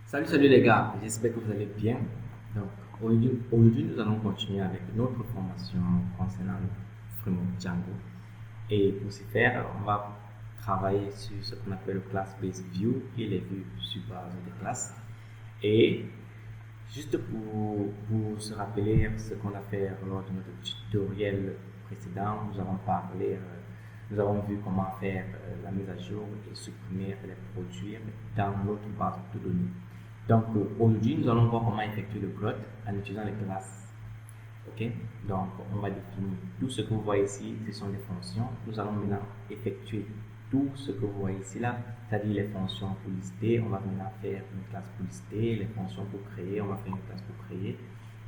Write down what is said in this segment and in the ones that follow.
Salut les gars, j'espère que vous allez bien. Donc aujourd'hui, nous allons continuer avec notre formation concernant le framework Django. Et pour ce faire, on va travailler sur ce qu'on appelle le class-based view et les vues sur base de classes. Et juste pour vous se rappeler ce qu'on a fait lors de notre tutoriel précédent, nous avons vu comment faire la mise à jour et supprimer les produire dans notre base de données. Donc aujourd'hui, nous allons voir comment effectuer le plot en utilisant les classes. Ok, donc on va définir tout ce que vous voyez ici, ce sont des fonctions. Nous allons maintenant effectuer tout ce que vous voyez ici là, c'est-à-dire les fonctions pour lister. On va maintenant faire une classe pour lister, les fonctions pour créer, on va faire une classe pour créer.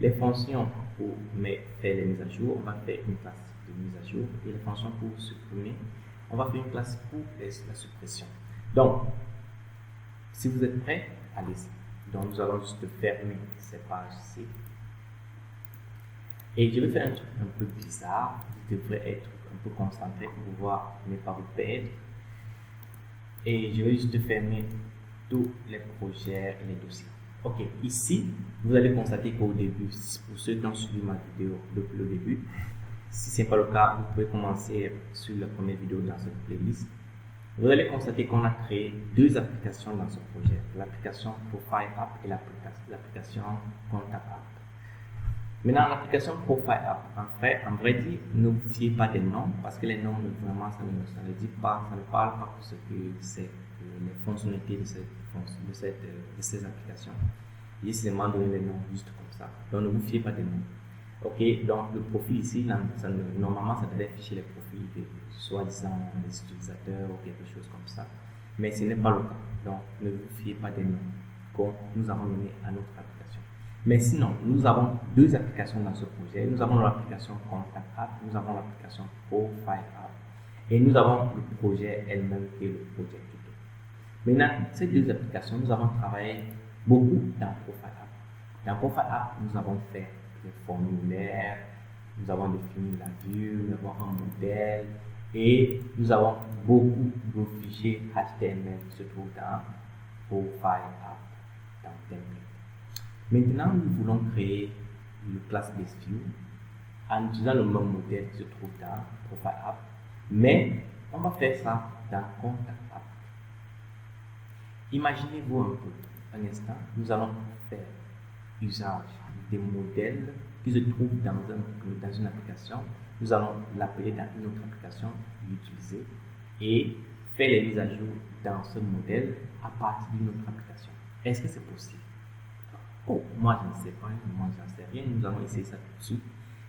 Les fonctions pour faire les mises à jour, on va faire une classe de mise à jour. Et les fonctions pour supprimer, on va faire une classe pour la suppression. Donc, si vous êtes prêts, allez-y. Donc, nous allons juste fermer ces pages-ci. Et je vais faire un truc un peu bizarre. Vous devrez être un peu concentré pour pouvoir ne pas vous perdre. Et je vais juste fermer tous les projets et les dossiers. Ok, ici, vous allez constater qu'au début, pour ceux qui ont suivi ma vidéo depuis le début, si ce n'est pas le cas, vous pouvez commencer sur la première vidéo dans cette playlist. Vous allez constater qu'on a créé deux applications dans ce projet, l'application Profile App et l'application Contact App. Maintenant, l'application Profile App, en vrai dire, ne vous fiez pas des noms parce que les noms, vraiment, ça ne dit pas, ça ne parle pas de ce que c'est les fonctionnalités de ces applications. J'ai seulement donné les noms juste comme ça. Donc, ne vous fiez pas des noms. Ok, donc le profil ici, normalement, ça devait afficher les profils de soi-disant des utilisateurs ou quelque chose comme ça. Mais ce n'est pas le cas. Donc, ne vous fiez pas des noms comme nous avons donné à notre application. Mais sinon, nous avons deux applications dans ce projet. Nous avons l'application Contact App, nous avons l'application Profile App et nous avons le projet elle-même qui est le projet Tuto. Maintenant, ces deux applications, nous avons travaillé beaucoup dans Profile App. Dans Profile App, nous avons fait des formulaires, nous avons défini la vue, nous avons un modèle et nous avons beaucoup de fichiers HTML qui se trouvent dans Profile App, dans Template. Maintenant, nous voulons créer le class-based view en utilisant le même modèle qui se trouve dans Profile App, mais on va faire ça dans Contact App. Imaginez-vous un peu, un instant, nous allons faire usage des modèles qui se trouvent dans une application. Nous allons l'appeler dans une autre application, l'utiliser et faire les mises à jour dans ce modèle à partir d'une autre application. Est-ce que c'est possible? Oh, moi je ne sais pas, moi je n'en sais rien. Nous allons essayer ça tout de suite.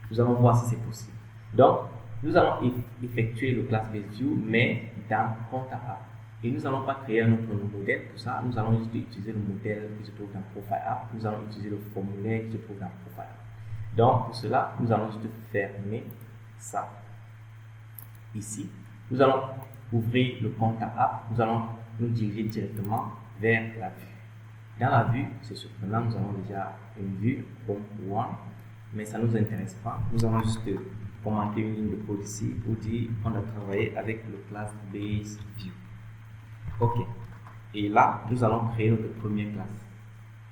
Nous allons voir si c'est possible. Donc, nous allons effectuer le class-based view, mais dans Contact App. Et nous n'allons pas créer un autre modèle pour ça. Nous allons juste utiliser le modèle qui se trouve dans Profile App. Nous allons utiliser le formulaire qui se trouve dans Profile App. Donc, pour cela, nous allons juste fermer ça. Ici, nous allons ouvrir le Contact App. Nous allons nous diriger directement vers la vue. Dans la vue, c'est surprenant, nous avons déjà une vue comme one, mais ça ne nous intéresse pas. Nous allons juste commenter une ligne de code ici pour dire qu'on a travaillé avec le class-based view. Ok. Et là, nous allons créer notre première classe.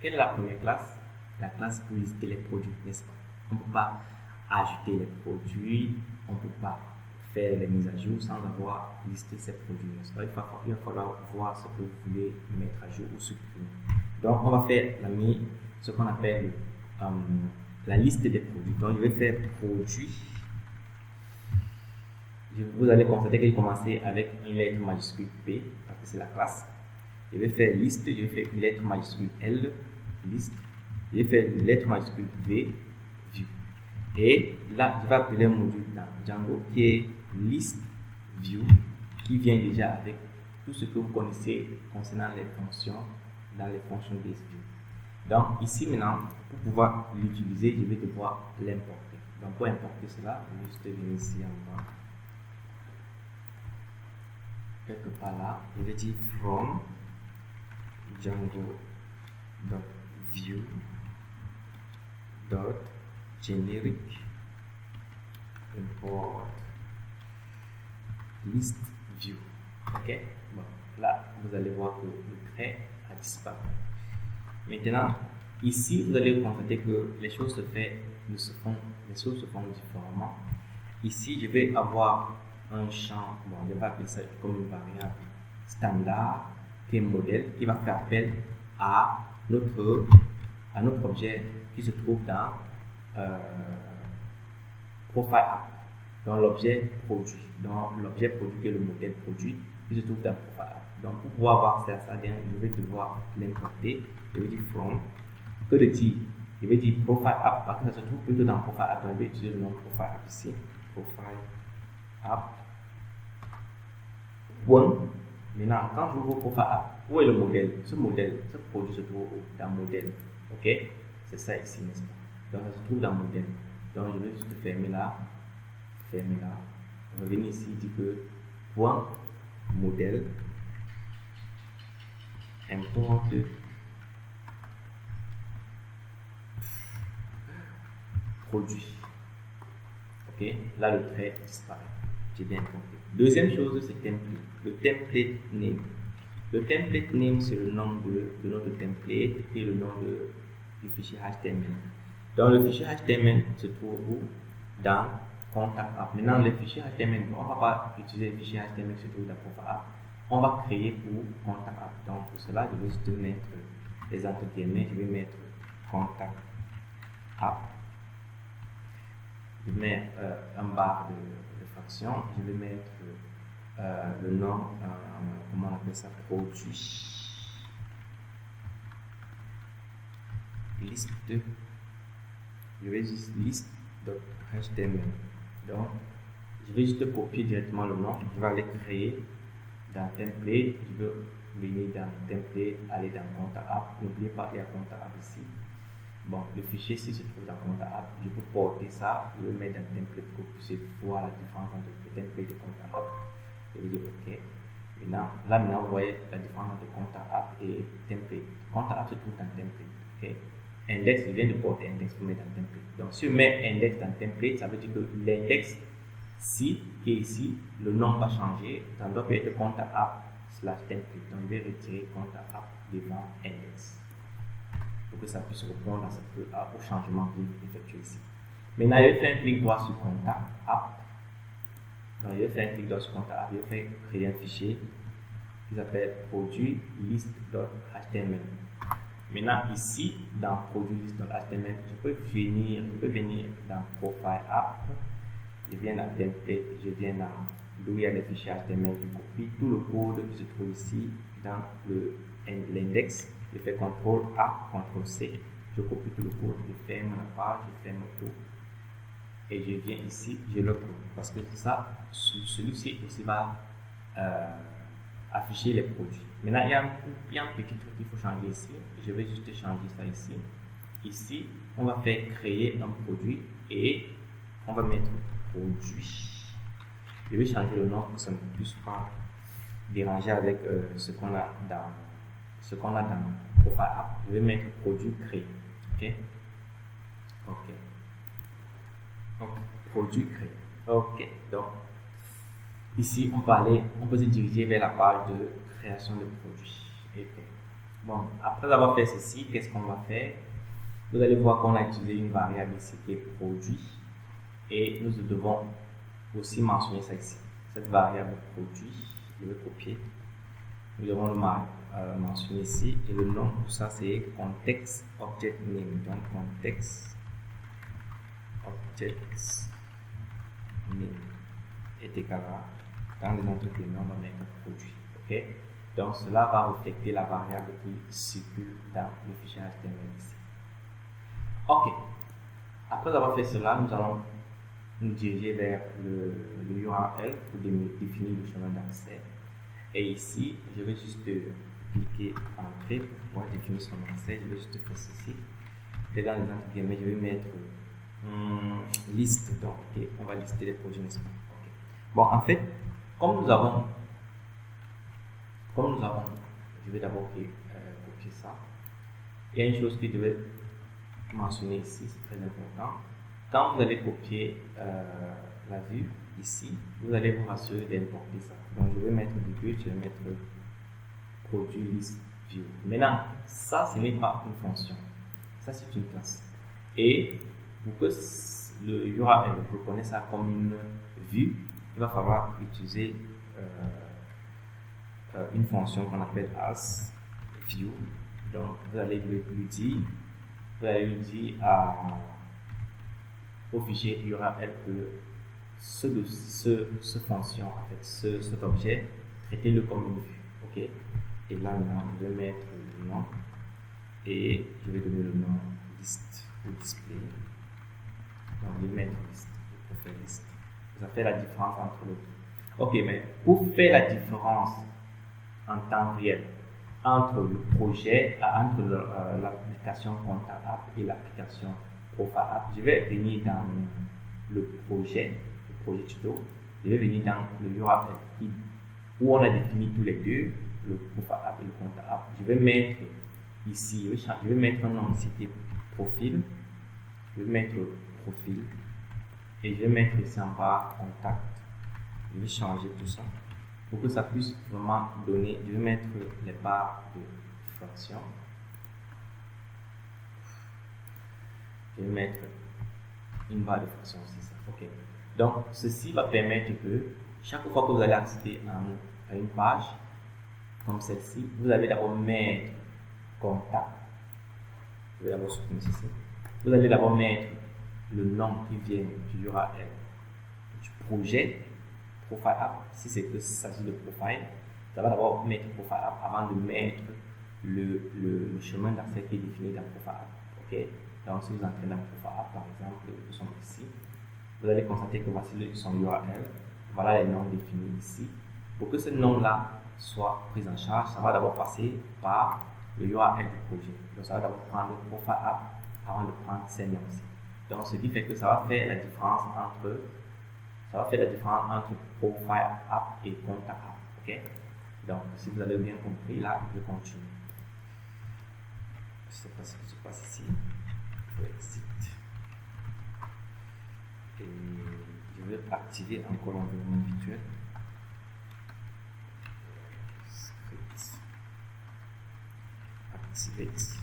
Quelle est la première classe? La classe pour lister les produits, n'est-ce pas? On ne peut pas ajouter les produits, on ne peut pas faire les mises à jour sans avoir listé ces produits, n'est-ce pas? Il va falloir voir ce que vous voulez mettre à jour ou supprimer. Donc, on va faire ce qu'on appelle la liste des produits. Donc, je vais faire produits. Vous allez constater qu'il commençait avec une lettre majuscule P, parce que c'est la classe. Je vais faire liste, je vais faire une lettre majuscule L, liste. Je vais faire une lettre majuscule V, view. Et là, je vais appeler un module dans Django qui est list view, qui vient déjà avec tout ce que vous connaissez concernant les fonctions dans les fonctions based view. Donc ici maintenant, pour pouvoir l'utiliser, je vais devoir l'importer. Donc pour importer cela, je vais juste venir ici en bas. Quelque part là, je vais dire from django.view.generic import list view. Ok, bon, là vous allez voir que le trait a disparu. Maintenant, ici, vous allez constater que les choses se font différemment. Ici, je vais avoir un champ, bon, je vais appeler ça comme une variable standard, qui est modèle, qui va faire appel à notre objet qui se trouve dans Profile App, dans l'objet produit, qui est le modèle produit, qui se trouve dans Profile App. Donc, pour pouvoir voir ça, je vais devoir l'importer. Je vais dire from, que de dire, je vais dire Profile App, parce que ça se trouve plutôt dans Profile App, donc je vais utiliser le nom Profile App ici, Profile App. Point. Maintenant, quand je ouvre Profile App, où est le modèle? Ce produit se trouve dans modèle. Ok? C'est ça ici, n'est-ce pas? Donc, ça se trouve dans modèle. Donc, je vais juste fermer là. Revenir ici, dire que point modèle importe produit. Ok? Là, le trait disparaît. J'ai bien compris. Deuxième chose, c'est template. Le template name. Le template name, c'est le nom de notre template et le nom du fichier HTML. Donc, le fichier HTML se trouve où? Dans Contact App. Maintenant, les fichiers HTML, on ne va pas utiliser les fichiers HTML qui se trouvent dans Profile App. On va créer pour Contact App. Donc, pour cela, je vais juste mettre les entre guillemets. Je vais mettre Contact App. Je vais mettre un barre de fraction. Je vais mettre le nom, comment on appelle ça, produit. Liste. Je vais juste liste.html. Donc, je vais juste copier directement le nom. Je vais aller créer dans template. Je vais venir dans template, aller dans Contact App. N'oubliez pas qu'il y a Contact App ici. Bon, le fichier ici se trouve dans Contact App. Je peux porter ça, je vais le mettre dans template pour que vous puissiez voir la différence entre le template et Contact App. Je vais dire OK. Maintenant, vous voyez la différence entre Contact App et template. Contact App se trouve dans template. OK. Index, je viens de porter index pour mettre dans template. Donc, si je mets index dans template, ça veut dire que l'index qui est ici, le nom va changer. Ça doit être Contact App / template. Donc, je vais retirer Contact App devant index pour que ça puisse répondre au changement que j'ai effectué ici. Maintenant, je vais faire un clic droit sur Contact App. Donc, je vais faire un clic droit sur Contact App. Je vais créer un fichier qui s'appelle produit list.html. Maintenant, ici, dans produit list.html, je peux venir dans Profile App. Je viens dans template, je viens dans d'où il y a les fichiers HTML, je copie tout le code qui se trouve ici dans l'index. Je fais CTRL A, CTRL C, je copie tout le code, je ferme la page, je ferme tout. Et je viens ici, je le code. Parce que ça, celui-ci aussi va afficher les produits. Maintenant, il y a un petit truc qu'il faut changer ici. Je vais juste changer ça ici. Ici, on va faire créer un produit et on va mettre produit. Je vais changer le nom pour que ça ne puisse pas déranger avec ce qu'on a dans Profile App. Je vais mettre produit créé. Donc, produit créé. Ok. Donc, ici, on peut se diriger vers la page de création de produits. Bon, après avoir fait ceci, qu'est-ce qu'on va faire? Vous allez voir qu'on a utilisé une variable ici qui est produit et nous devons aussi mentionner ça ici. Cette variable produit, je vais copier. Nous devons le mentionner ici et le nom pour ça c'est context object name. Donc context object name est égal à, dans les entre guillemets, on va mettre produit. Ok? Donc cela va refléter la variable qui circule dans le fichier HTML ici. Ok. Après avoir fait cela, nous allons nous diriger vers le URL pour définir le chemin d'accès. Et ici, je vais juste cliquer Entrée pour pouvoir définir son accès. Je vais juste faire ceci. Et dans les entre guillemets, je vais mettre liste. Donc, on va lister les projets, n'est-ce pas? Okay. Bon, en fait, comme nous avons, je vais d'abord copier ça. Il y a une chose que je vais mentionner ici, c'est très important. Quand vous allez copier la vue ici, vous allez vous assurer d'importer ça. Donc je vais mettre virgule, je vais mettre produit liste view. Maintenant, ça, ce n'est pas une fonction. Ça, c'est une classe. Et pour que le URL reconnaisse ça comme une vue, il va falloir utiliser une fonction qu'on appelle as view. Donc, vous allez lui dire au fichier URL que ce fonction, en fait, cet objet, traitez-le comme une vue. Ok? Et là, maintenant, je vais mettre le nom et je vais donner le nom list ou display. Donc, je vais mettre list, je préfère list. Ça fait la différence entre les deux. Ok, mais pour faire la différence en temps réel entre le projet, entre l'application Contact App et l'application Profile App, je vais venir dans le projet tuto, je vais venir dans le URL où on a défini tous les deux, le Profile App et le Contact App. Je vais mettre ici, je vais mettre un nom ici qui est profil, je vais mettre profil et je vais mettre ici en bas contact. Je vais changer tout ça pour que ça puisse vraiment donner. Je vais mettre les barres de fraction. Je vais mettre une barre de fraction aussi. Ça. Ok. Donc, ceci va permettre que chaque fois que vous allez accéder à une page comme celle-ci, vous allez d'abord mettre contact. Je vais d'abord supprimer ceci. Vous allez d'abord mettre le nom qui vient du URL du projet Profile App. Si c'est que ça s'agit de profile, ça va d'abord mettre Profile App avant de mettre le chemin d'accès qui est défini dans Profile App. Ok? Donc, si vous entrez dans Profile App, par exemple, nous sommes ici, vous allez constater que voici son URL. Voilà les noms définis ici. Pour que ce nom-là soit pris en charge, ça va d'abord passer par le URL du projet. Donc, ça va d'abord prendre le Profile App avant de prendre ces noms-ci. Donc, ce qui fait que ça va faire la différence entre Profile App et Contact App. Ok? Donc, si vous avez bien compris, là, je continue. Je ne sais pas ce qui se passe ici. Je vais exit. Et je vais activer encore l'environnement virtuel. Script. Activate.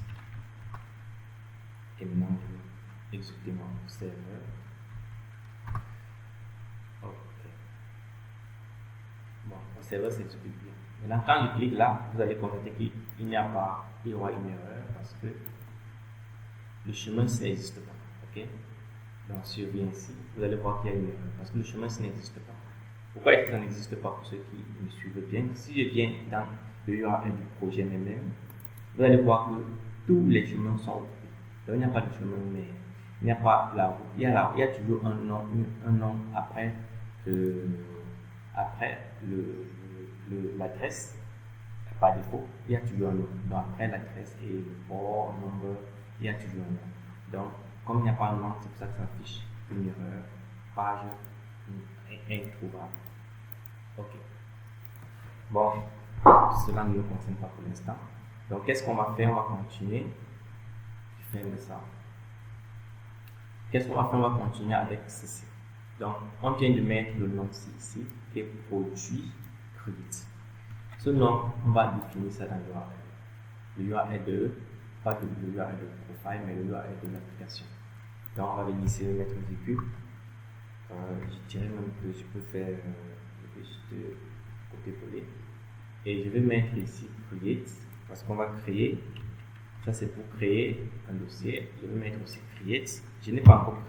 Et maintenant, je vais exécuter mon serveur. Ok. Bon, mon serveur s'exécute bien. Maintenant, quand je clique là, vous allez constater qu'il n'y a pas, il y aura une erreur parce que le chemin n'existe pas. Ok? Donc, si je viens ici, vous allez voir qu'il y a une erreur parce que le chemin n'existe pas. Pourquoi est-ce que ça n'existe pas pour ceux qui me suivent bien? Si je viens dans le URL du projet même, vous allez voir que tous les chemins sont occupés. Donc, il n'y a pas de chemin, mais il n'y a pas la route. Il y a toujours un nom après l'adresse. Par défaut, il y a toujours un nom. Donc, après l'adresse et le port, nombre, il y a toujours un nom. Donc, comme il n'y a pas de nom, c'est pour ça que ça affiche une erreur, page introuvable. Ok. Bon, cela ne nous concerne pas pour l'instant. Donc, qu'est-ce qu'on va faire? On va continuer. Je ferme ça. Qu'est-ce qu'on va faire? On va continuer avec ceci. Donc, on vient de mettre le nom ici, qui est produit create. Ce nom, on va définir ça dans l'URL. Le URL pas le URL de profile, mais le URL de l'application. Donc, on va venir ici mettre une virgule. Je dirais même que je peux faire juste copier-coller. Et je vais mettre ici create, parce qu'on va créer. Ça, c'est pour créer un dossier. Je vais mettre aussi create. Je n'ai pas encore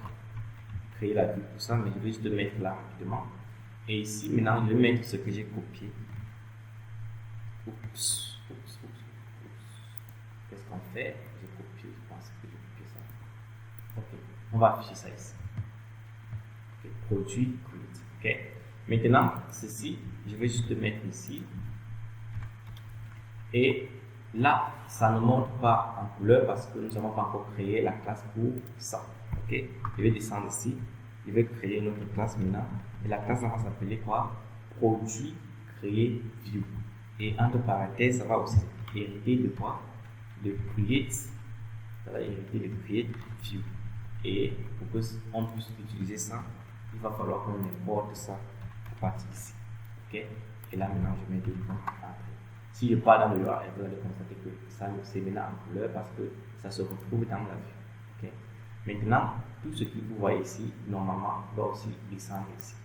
créé la vue pour ça, mais je vais juste le mettre là rapidement. Et ici, maintenant, je vais mettre ce que j'ai copié. Oups. Qu'est-ce qu'on fait? J'ai copié, je pense que j'ai copié ça. Ok, on va afficher ça ici. Okay. Produit, create. Ok. Maintenant, ceci, je vais juste le mettre ici. Et là, ça ne montre pas en couleur parce que nous n'avons pas encore créé la classe pour ça. Ok. Je vais descendre ici. Je vais créer une autre classe maintenant. Et la classe va s'appeler quoi? Produit, créer, view. Et entre parenthèses, ça va aussi hériter de quoi? De create. Ça va hériter de create view. Et pour qu'on puisse utiliser ça, il va falloir qu'on importe ça à partir d'ici. Ok? Et là maintenant, je mets deux points. Si je pars dans le URL, vous allez constater que ça c'est maintenant en couleur parce que ça se retrouve dans la vue. Okay? Maintenant, tout ce que vous voyez ici, normalement, va aussi descendre ici.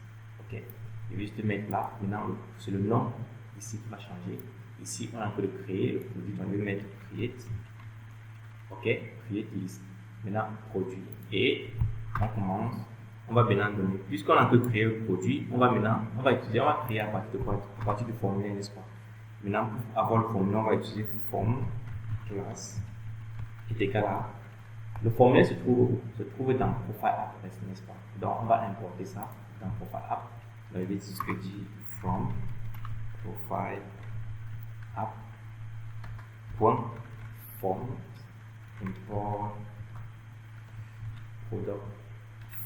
Okay? Je vais juste mettre là. Maintenant, c'est le nom ici qui va changer. Ici, on a que de créer le produit. Donc, je vais mettre create. Ok, create list. Maintenant, produit. Et on commence. On va maintenant donner. Puisqu'on a que créer le produit, on va créer à partir de quoi? À partir du formulaire, n'est-ce pas? Maintenant, pour avoir le formulaire, on va utiliser form class est égal à. Le formulaire se trouve dans profile app, n'est-ce pas? Donc, on va importer ça dans profile app. Donc, je vais dire ce que dit from profile app form import product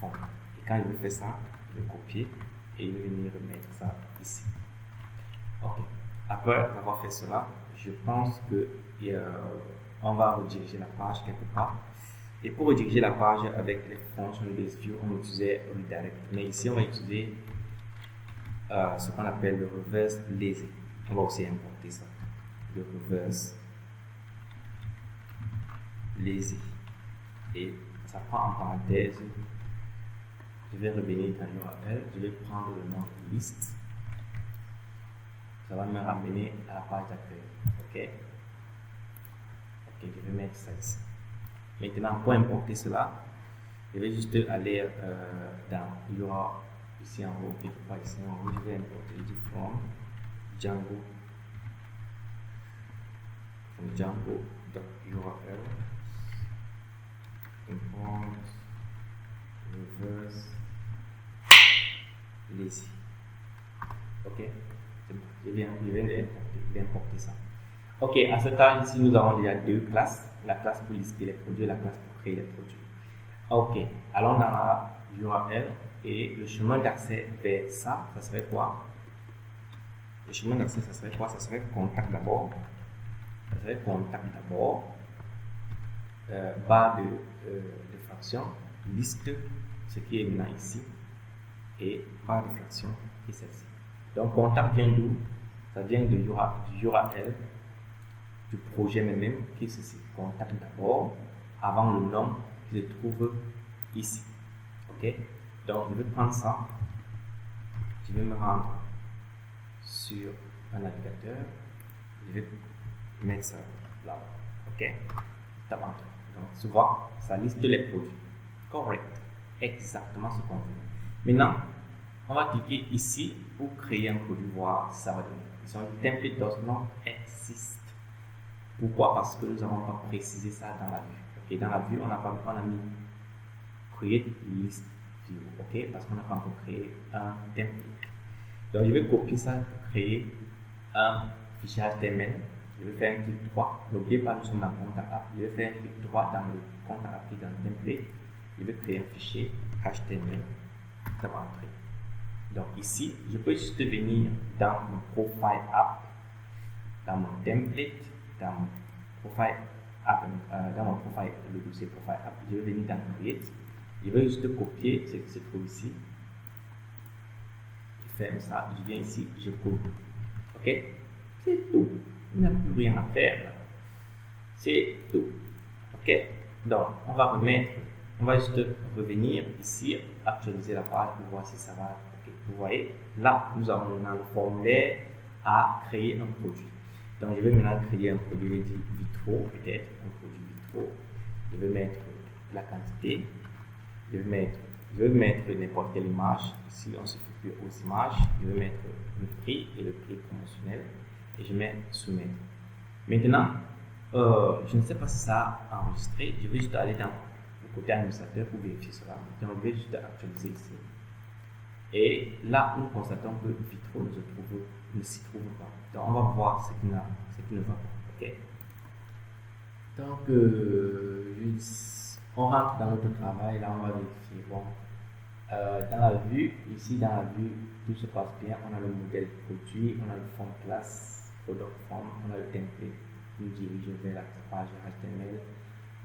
form. Et quand je vais faire ça, je vais copier et je vais venir remettre ça ici. Ok. Après avoir fait cela, je pense que on va rediriger la page quelque part. Et pour rediriger la page avec les fonctions base view, on utilisait redirect. Mais ici, on va utiliser ce qu'on appelle le reverse lazy. On va aussi importer ça. Le reverse lazy. Et ça prend en parenthèse. Je vais revenir dans l'URL. Je vais prendre le nom list. Ça va me ramener à la page d'accueil. Ok. Ok, je vais mettre ça ici. Maintenant, pour importer cela, je vais juste aller dans, il y aura ici en haut, quelque part ici en haut, je vais importer du from Django.url import reverse lazy. Ok, c'est bon, je viens d'importer ça. Ok, à ce temps ici, nous avons déjà deux classes, la classe pour lister les produits et la classe pour créer les produits. Ok, allons dans la URL et le chemin d'accès vers ça, ça serait quoi? Le chemin d'accès, ça serait quoi? Ça serait contact d'abord. Ça serait contact d'abord, barre de fraction, liste, ce qui est maintenant ici, et barre de fraction qui est celle-ci. Donc, contact vient d'où? Ça vient du URL du projet même qui est ceci. Contact d'abord, avant le nom qui se trouve ici. Ok? Donc, je vais prendre ça, je vais me rendre sur un navigateur, je vais mettre ça là. Ok? Donc, tu vois, ça liste les produits. Correct. Exactement ce qu'on veut. Maintenant, on va cliquer ici pour créer un produit, voir si ça va donner. Ici, on dit template does not exist. Pourquoi? Parce que nous n'avons pas précisé ça dans la vue. Ok, dans la vue, on a mis create list view. Ok, parce qu'on n'a pas encore créé un template. Donc, je vais copier ça pour créer un fichier HTML. Je vais faire un clic droit. N'oubliez pas, nous sommes dans le compte app. Je vais faire un clic droit dans le compte app dans le template. Je vais créer un fichier HTML. Ça va entrer. Donc ici, je peux juste venir dans mon profile app, dans mon template, dans mon profile app, dans mon profile, le dossier profile app. Je vais venir dans create. Je vais juste copier ce qui se trouve ici. Je ferme ça. Je viens ici, je copie. Ok? C'est tout. Il n'y a plus rien à faire. C'est tout. Ok? Donc, on va juste revenir ici, actualiser la page pour voir si ça va. Okay. Vous voyez, là, nous avons maintenant le formulaire à créer un produit. Donc, je vais maintenant créer un produit, je vais dire vitro, peut-être, un produit vitro. Je vais mettre la quantité. Je vais mettre n'importe quelle image. Ici, on se fait aux images. Je vais mettre le prix et le prix promotionnel. Et je mets soumettre. Maintenant, je ne sais pas si ça a enregistré. Je vais juste aller dans le côté administrateur pour vérifier cela. Donc, je vais juste actualiser ici. Et là, nous constatons que Vitro ne s'y trouve pas. Donc, on va voir ce qui ne va pas. Okay? Donc, on rentre dans notre travail. Là, on va vérifier. Bon, dans la vue, ici, dans la vue, tout se passe bien. On a le modèle produit, on a le form class, product form, on a le template qui nous dirige vers la page HTML.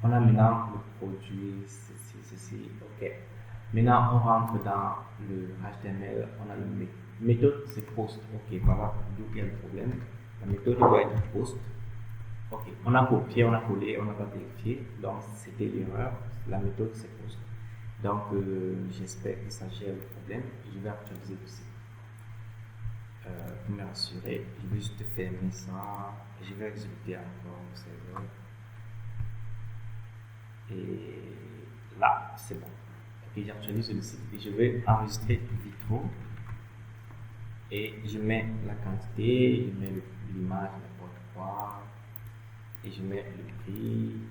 On a maintenant le produit, ceci, ok. Maintenant, on rentre dans le HTML, on a le méthode, c'est post, ok, voilà, d'où il y a le problème. La méthode doit être post. Ok, on a copié, on a collé, on n'a pas vérifié. Donc, c'était l'erreur. La méthode, c'est post. Donc, j'espère que ça gère le problème. Je vais actualiser aussi. Pour me rassurer, je vais juste fermer ça. Je vais exécuter encore le serveur. Et là, c'est bon. Ok, j'actualise le site. Et je vais enregistrer Vitro. Et je mets la quantité, je mets l'image, n'importe quoi. Et je mets le prix.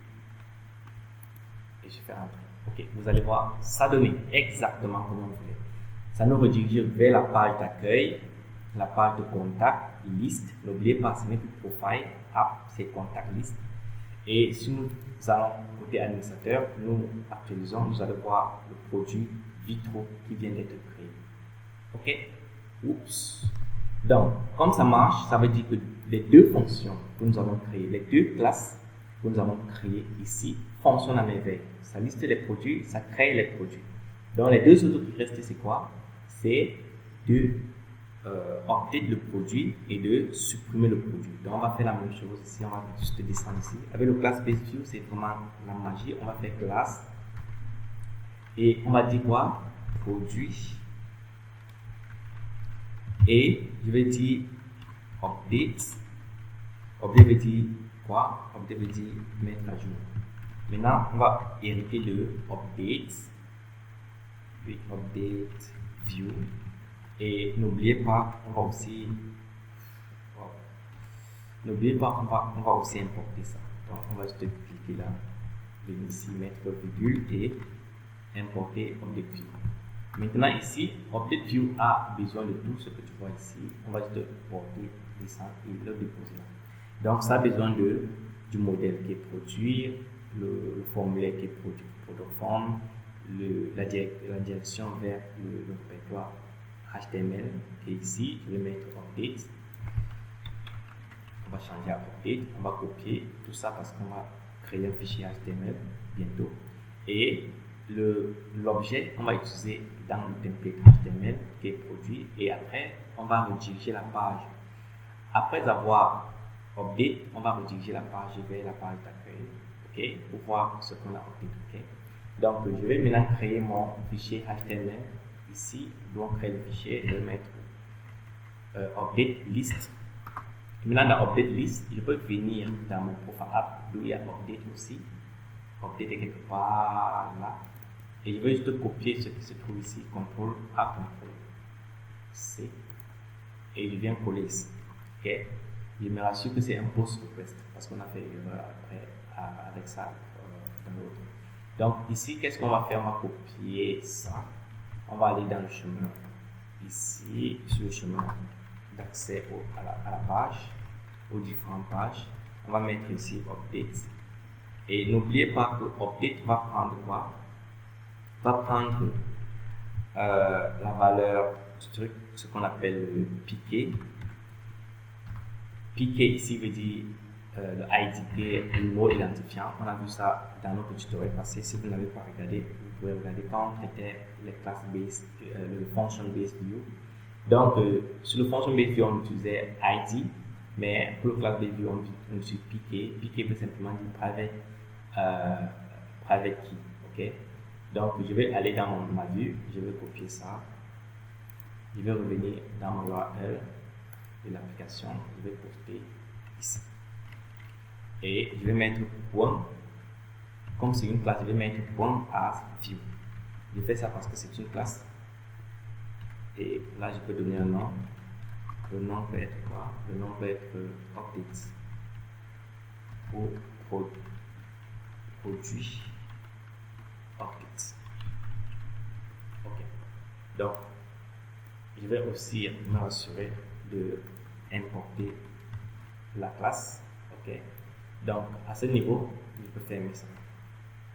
Et je fais entrer. Ok, vous allez voir, ça donne exactement comme on voulait. Ça nous redirige vers la page d'accueil, la page de contact, liste. N'oubliez pas, ce n'est plus profile, app, c'est contact list. Et si nous allons côté administrateur, nous actualisons, nous allons voir le produit Vitro qui vient d'être créé. Ok? Oups. Donc, comme ça marche, ça veut dire que les deux fonctions que nous avons créées, les deux classes que nous avons créées ici, fonctionnent à merveille. Ça liste les produits, ça crée les produits. Donc, les deux autres qui restent, c'est quoi? C'est de update le produit et de supprimer le produit. Donc, on va faire la même chose ici. On va juste descendre ici. Avec le class base view, c'est vraiment la magie. On va faire classe et on va dire quoi? Produit. Et je vais dire update. Update veut dire quoi? Update veut dire mettre à jour. Maintenant, on va hériter de update. Puis update view. Et n'oubliez pas, on va aussi importer ça. Donc, on va juste cliquer là, venir ici, mettre virgule et importer update view. Maintenant ici, update view a besoin de tout ce que tu vois ici. On va juste porter, descendre et le déposer là. Donc ça a besoin du modèle qui est produit, le formulaire qui est produit, forme, la direction vers le répertoire HTML qui est ici. Je vais mettre update. On va changer à update. On va copier tout ça parce qu'on va créer un fichier HTML bientôt. Et l'objet, on va utiliser dans le template HTML qui est produit. Et après, on va rediriger la page. Après avoir update, on va rediriger la page vers la page d'accueil. Ok, pour voir ce qu'on a update. Ok. Donc, je vais maintenant créer mon fichier HTML. Ici, je dois créer le fichier. Je vais mettre update list. Et maintenant, dans update list, je peux venir dans mon profile app d'où il y a update aussi. Update est quelque part là. Et je vais juste copier ce qui se trouve ici. CTRL A, CTRL C. Et je viens coller ici. Ok. Je me rassure que c'est un post request parce qu'on a fait l'erreur après avec ça dans l'autre. Donc ici, qu'est-ce qu'on va faire? On va copier ça. On va aller dans le chemin ici, sur le chemin d'accès à la page, aux différentes pages. On va mettre ici update. Et n'oubliez pas que update va prendre quoi? Va prendre la valeur du truc, ce qu'on appelle le piqué. Piqué ici veut dire le ID, le mot identifiant. On a vu ça dans notre tutoriel passé. Si vous n'avez pas regardé, vous pouvez regarder quand on traitait les classes base, le function based view. Donc, sur le function based view, on utilisait ID, mais pour le class based view, on utilise piqué. Piqué veut simplement dire private key. Ok. Donc, je vais aller dans ma vue, je vais copier ça. Je vais revenir dans mon URL de l'application, je vais poster ici. Et je vais mettre point, comme c'est une classe, je vais mettre point as view. Je fais ça parce que c'est une classe. Et là, je peux donner un nom. Le nom peut être quoi? Le nom peut être update ou produit update. Ok. Donc, je vais aussi me rassurer de importer la classe. Ok. Donc, à ce niveau, je peux fermer ça.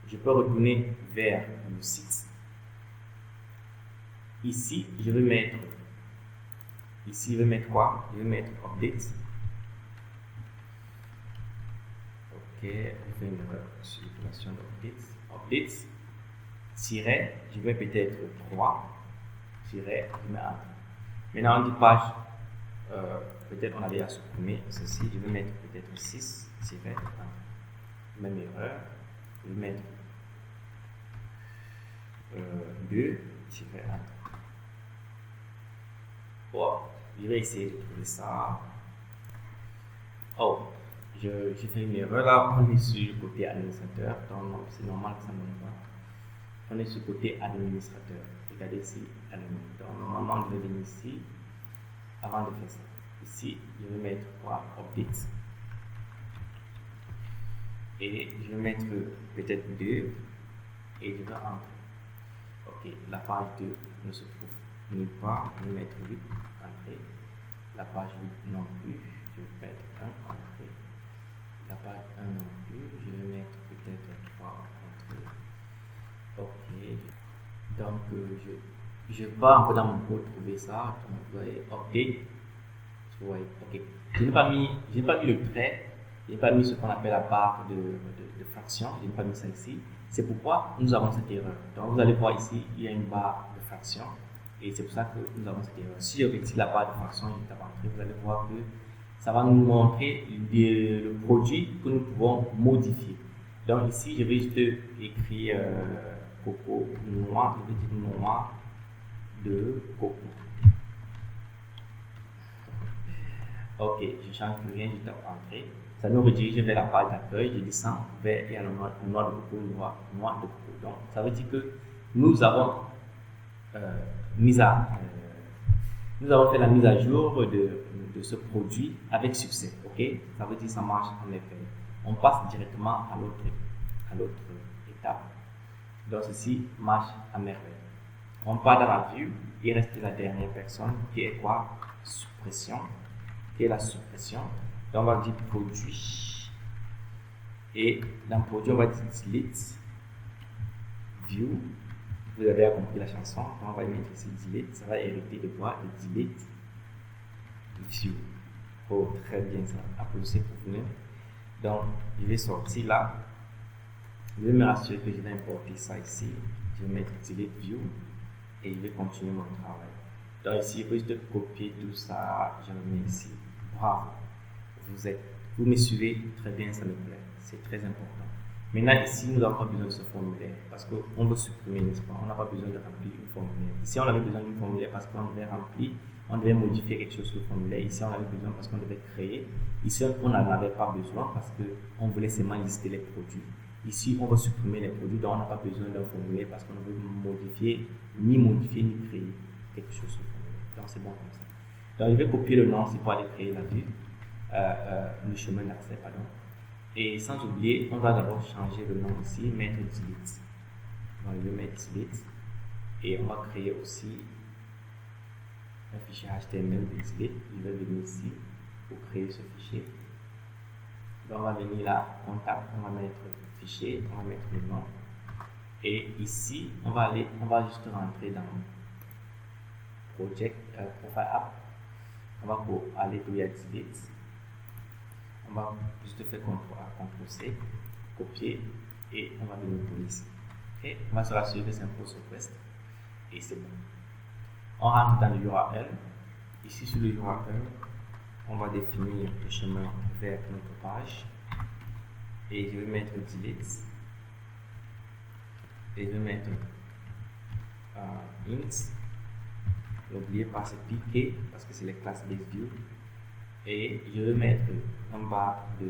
Je peux retourner vers le site. Ici, je vais mettre quoi? Je vais mettre update. Ok, je fais une erreur sur l'opération d'update. Update, tiret, je vais peut-être 3, tiret, je mets un. Maintenant, on dit page peut-être on avait à supprimer ceci. Je vais mettre peut-être 6, même erreur. Je vais mettre 2, bon, je vais essayer de trouver ça. Oh, j'ai fait une erreur là. On est sur le côté administrateur, donc c'est normal que ça ne donne pas. On est sur le côté administrateur. Regardez ici, admin. Donc normalement, je vais venir ici avant de faire ça. Ici, je vais mettre quoi? Update. Et je vais mettre peut-être 2 et je vais entrer. Ok, la page 2 ne se trouve nulle part. Je vais mettre 8, entrer. La page 8 non plus. Je vais mettre 1, entrer. La page 1 non plus. Je vais mettre peut-être 3, entrer. Ok. Donc, je vais un peu dans mon code trouver ça. Donc, vous voyez, update. Vous voyez, ok. Je n'ai pas mis le trait. Je n'ai pas mis ce qu'on appelle la barre de fraction. Je n'ai pas mis ça ici. C'est pourquoi nous avons cette erreur. Donc, vous allez voir ici, il y a une barre de fraction. Et c'est pour ça que nous avons cette erreur. Si je retire la barre de fraction, je tape entrée, vous allez voir que ça va nous montrer le produit que nous pouvons modifier. Donc, ici, je vais juste écrire coco noir, je vais dire noir de coco. Ok, je change plus rien, je tape entrée. Ça nous redirige vers la page d'accueil, je descends vers le noir de coco, noir de coco. Donc, ça veut dire que nous avons nous avons fait la mise à jour de ce produit avec succès. Ok, ça veut dire que ça marche en effet. On passe directement à l'autre étape. Donc, ceci marche à merveille. On part dans la vue, il reste la dernière personne qui est quoi? Suppression. Qui est la suppression. Donc, on va dire produit. Et dans produit, on va dire delete. View. Vous avez compris la chanson. Donc, on va mettre ici delete. Ça va hériter de quoi? De delete. View. Oh, très bien ça. Applaudissez pour vous. Donc, je vais sortir là. Je vais me rassurer que je vais importer ça ici. Je vais mettre delete view. Et je vais continuer mon travail. Donc ici, je vais juste copier tout ça. Je le mets ici. Bravo. Vous me suivez très bien, ça me plaît. C'est très important. Maintenant, ici, nous n'avons pas besoin de ce formulaire parce qu'on veut supprimer, n'est-ce pas? On n'a pas besoin de remplir une formulaire. Ici, on avait besoin d'une formulaire parce qu'on devait remplir, on devait modifier quelque chose sur le formulaire. Ici, on avait besoin parce qu'on devait créer. Ici, on n'en avait pas besoin parce qu'on voulait seulement lister les produits. Ici, on va supprimer les produits, donc on n'a pas besoin d'un formulaire parce qu'on veut ni créer quelque chose sur le formulaire. Donc, c'est bon comme ça. Donc, je vais copier le nom, c'est pour aller créer la vue, le chemin d'accès, pardon. Et sans oublier, on va d'abord changer le nom ici, mettre delete. Donc, je vais mettre delete. Et on va créer aussi un fichier HTML de delete. Je vais venir ici pour créer ce fichier. Donc, on va venir là, contact, on va mettre fichier, on va mettre le nom. Et ici, on va juste rentrer dans Project, Profile App. On va aller où il y a delete. On va juste faire CTRL-A, CTRL-C, copier et on va venir pour ici. Okay? On va se rassurer que c'est un post request et c'est bon. On rentre dans l'URL. Ici sur l'URL, on va définir le chemin vers notre page et je vais mettre delete et je vais mettre int. N'oubliez pas c'est piqué parce que c'est les classes base view. Et je vais mettre en bas de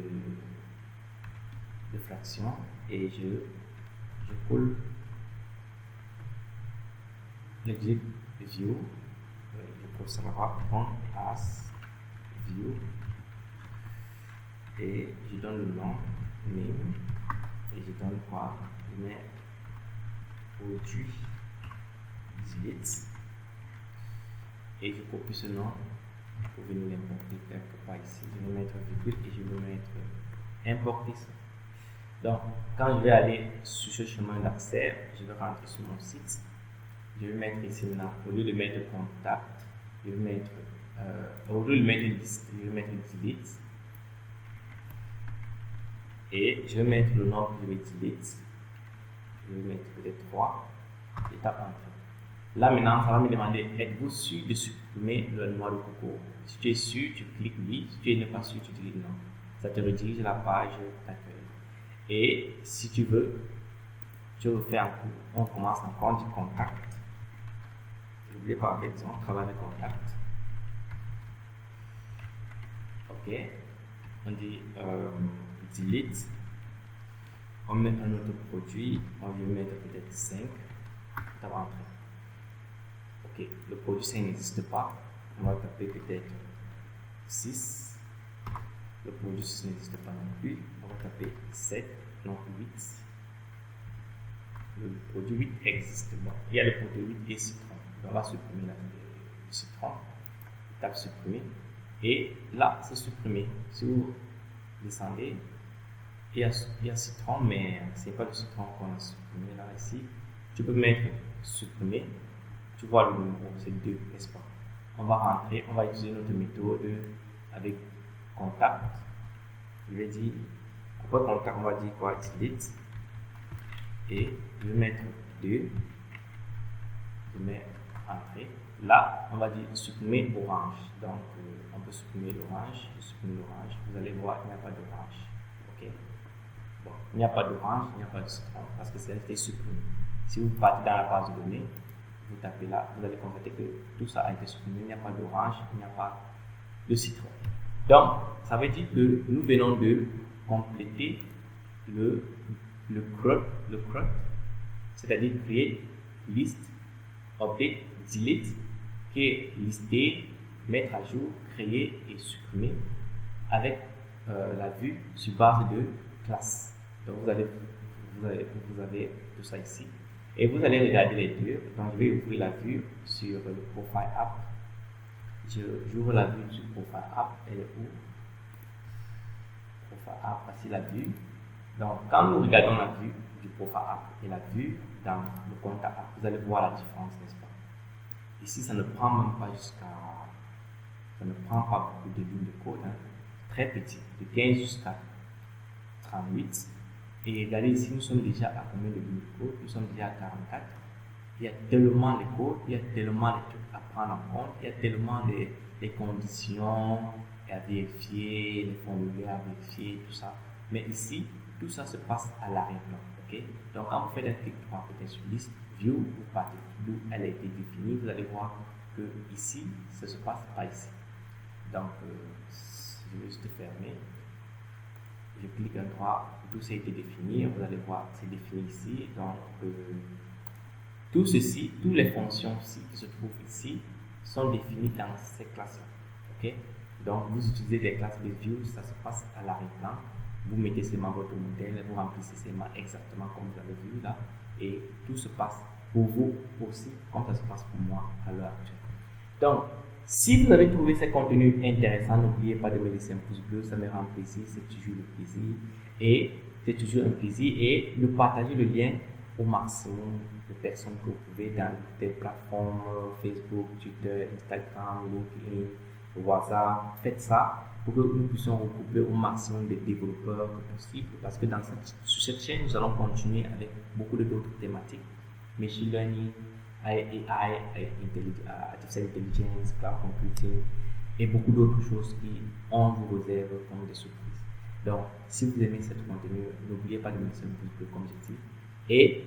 fraction et je colle l'exit view. Je colle ça là-bas, as view et je donne le nom name et je donne quoi? Je mets produit delete et je copie ce nom pour venir l'importer quelque part ici. Je vais mettre virgule et je vais mettre importer ça. Donc, quand je vais aller sur ce chemin d'accès, je vais rentrer sur mon site. Je vais mettre ici maintenant, au lieu de mettre contact, je vais mettre, au lieu de mettre liste, je vais mettre delete. Et je vais mettre le nom que je vais delete. Je vais mettre peut-être 3. Et tape entrée. Là maintenant, ça va me demander, êtes-vous sûr de supprimer la noix de coco? Si tu es sûr, tu cliques oui. Si tu n'es pas sûr, tu cliques non. Ça te redirige à la page d'accueil. Et si tu veux faire un coup, on commence encore du contact. N'oubliez pas, on travaille avec contact. Ok. On dit delete. On met un autre produit. On veut mettre peut-être 5. Ça va entrer. Ok, le produit 5 n'existe pas. On va taper peut-être 6. Le produit 6 n'existe pas non plus. On va taper 7, non 8. Le produit 8 existe. Bon, il y a le produit 8 et citron. On va supprimer le citron. On tape supprimer. Et là, c'est supprimé. Si vous descendez, il y a citron, mais ce n'est pas le citron qu'on a supprimé là, ici. Tu peux mettre supprimer. Tu vois le numéro, c'est 2, n'est-ce pas? On va rentrer, on va utiliser notre méthode avec contact. Je vais dire, après contact, on va dire quoi? Delete. Et je vais mettre 2. Je mets entrée. Là, on va dire supprimer orange. Donc, on peut supprimer l'orange. Vous allez voir, il n'y a pas d'orange. Ok? Bon, il n'y a pas d'orange, il n'y a pas de citron parce que c'est été supprimé. Si vous partez dans la base de données, vous tapez là, vous allez constater que tout ça a été supprimé. Il n'y a pas d'orange, il n'y a pas de citron. Donc, ça veut dire que nous venons de compléter le CRUD, c'est-à-dire create, list, update, delete, qui est lister, mettre à jour, créer et supprimer avec la vue sur base de classe. Donc, vous avez tout ça ici. Et vous allez regarder les deux. Donc, je vais ouvrir la vue sur le Profile App. J'ouvre la vue sur Profile App. Elle est où? Profile App, voici la vue. Donc, quand nous regardons la vue du Profile App et la vue dans le Contact App, vous allez voir la différence, n'est-ce pas? Ici, ça ne prend même pas ça ne prend pas beaucoup de lignes de code. Hein. Très petit, de 15 jusqu'à 38. Et regardez ici, nous sommes déjà à combien de lignes de code? Nous sommes déjà à 44. Il y a tellement de codes, il y a tellement de trucs à prendre en compte, il y a tellement de conditions à vérifier, les formulaires à vérifier, tout ça. Mais ici, tout ça se passe à l'arrière-plan. Okay? Donc, quand vous faites un clic droit peut-être sur liste, view, vous partez d'où elle a été définie, vous allez voir que ici, ça se passe pas ici. Donc, je vais juste fermer. Je clique un droit, tout ça a été défini, vous allez voir, c'est défini ici. Donc, tout ceci, toutes les fonctions qui se trouvent ici sont définies dans ces classes-là. Okay? Donc, vous utilisez des classes de view, ça se passe à l'arrière-plan. Vous mettez seulement votre modèle, vous remplissez seulement exactement comme vous avez vu là, et tout se passe pour vous aussi, comme ça se passe pour moi à l'heure actuelle. Donc, si vous avez trouvé ce contenu intéressant, n'oubliez pas de me laisser un pouce bleu, ça me rend plaisir, c'est toujours le plaisir. Et c'est toujours un plaisir. Et de partager le lien au maximum de personnes que vous pouvez dans des plateformes Facebook, Twitter, Instagram, LinkedIn, WhatsApp. Faites ça pour que nous puissions regrouper au maximum de développeurs que possible. Parce que sur cette chaîne, nous allons continuer avec beaucoup d'autres thématiques. Machine learning, AI, artificial intelligence, cloud computing et beaucoup d'autres choses qui on vous réserve comme des surprises. Donc, si vous aimez ce contenu, n'oubliez pas de me laisser un pouce bleu comme j'ai dit et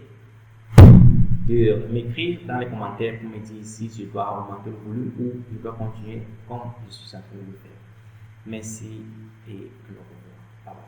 de m'écrire dans les commentaires pour me dire si je dois augmenter le volume ou je dois continuer comme je suis en train de le faire. Merci et au revoir. Bye bye.